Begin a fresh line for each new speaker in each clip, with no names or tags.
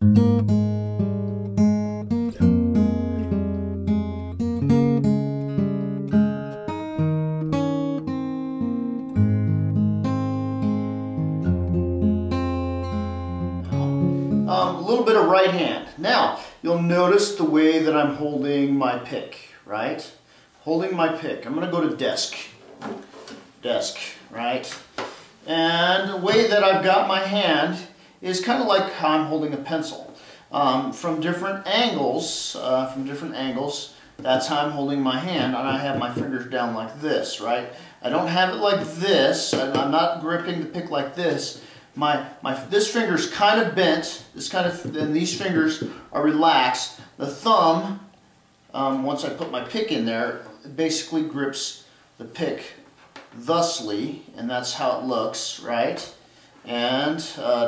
A little bit of right hand. Now, you'll notice the way that I'm holding my pick, right? Holding my pick. I'm going to go to desk. Desk, right? And the way that I've got my hand is kind of like how I'm holding a pencil. From different angles, that's how I'm holding my hand, and I have my fingers down like this, right? I don't have it like this, and I'm not gripping the pick like this. This finger's kind of bent, and these fingers are relaxed. The thumb, once I put my pick in there, it basically grips the pick thusly, and that's how it looks, right? And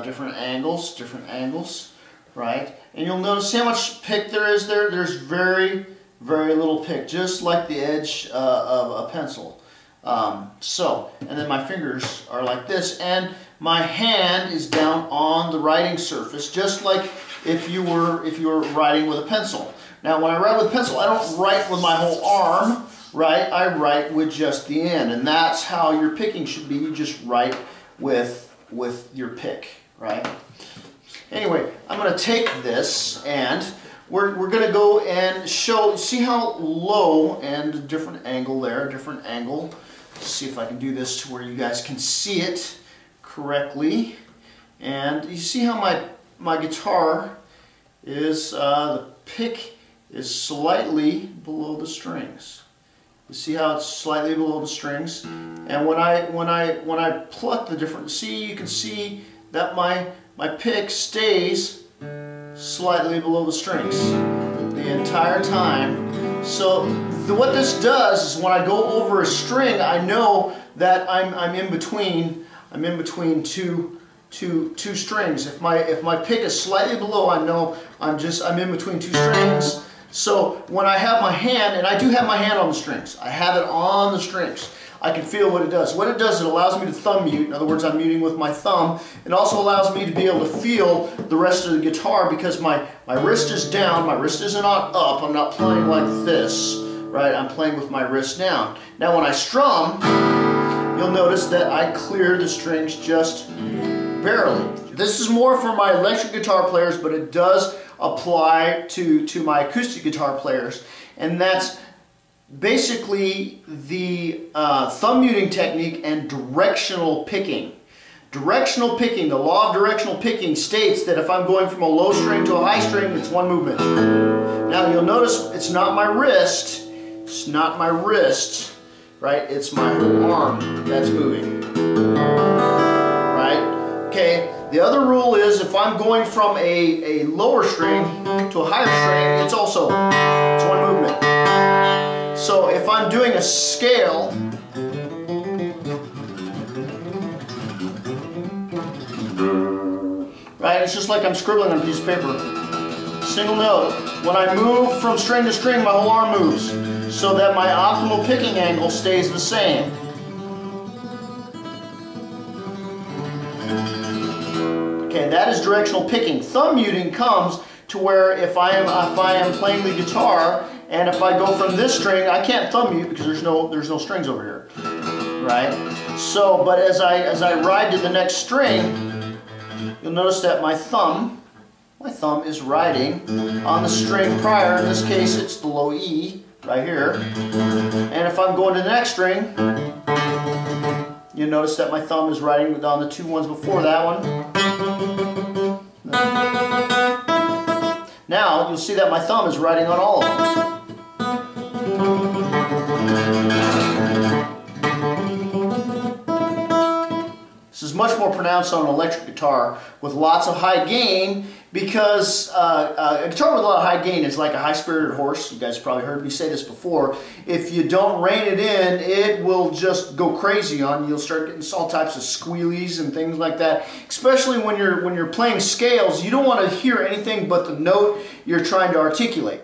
different angles, right? And you'll notice how much pick there is there. There's very, very little pick, just like the edge of a pencil. And then my fingers are like this, and my hand is down on the writing surface, just like if you were writing with a pencil. Now, when I write with a pencil, I don't write with my whole arm, right? I write with just the end, and that's how your picking should be. You just write with your pick, right? Anyway, I'm going to take this, and we're going to go and see how low, and a different angle there, different angle. See if I can do this to where you guys can see it correctly. And you see how my guitar is, the pick is slightly below the strings. You see how it's slightly below the strings? And when I pluck the different, you can see that my pick stays slightly below the strings the entire time. So what this does is when I go over a string, I know that I'm in between two strings. If my pick is slightly below, I know I'm in between two strings. So when I have my hand, and I do have my hand on the strings, I have it on the strings, I can feel what it does. What it does, it allows me to thumb mute. In other words, I'm muting with my thumb. It also allows me to be able to feel the rest of the guitar because my wrist is down, my wrist isn't up. I'm not playing like this, right? I'm playing with my wrist down. Now when I strum, you'll notice that I clear the strings just barely. This is more for my electric guitar players, but it does apply to my acoustic guitar players. And that's basically the thumb muting technique and directional picking. Directional picking, the law of directional picking states that if I'm going from a low string to a high string, it's one movement. Now you'll notice it's not my wrist, right? It's my arm that's moving, right? Okay, the other rule is if I'm going from a lower string to a higher string, it's one movement. So if I'm doing a scale, right, it's just like I'm scribbling on a piece of paper. Single note. When I move from string to string, my whole arm moves so that my optimal picking angle stays the same. Okay, that is directional picking. Thumb muting comes to where if I am playing the guitar, and if I go from this string, I can't thumb mute because there's no strings over here, right? So, but as I ride to the next string, you'll notice that my thumb is riding on the string prior. In this case, it's the low E right here. And if I'm going to the next string, you'll notice that my thumb is riding on the two ones before that one. Now you'll see that my thumb is riding on all of them. This is much more pronounced on an electric guitar with lots of high gain because a guitar with a lot of high gain is like a high-spirited horse. You guys have probably heard me say this before. If you don't rein it in, it will just go crazy on you. You'll start getting all types of squealies and things like that. Especially when you're playing scales, you don't want to hear anything but the note you're trying to articulate.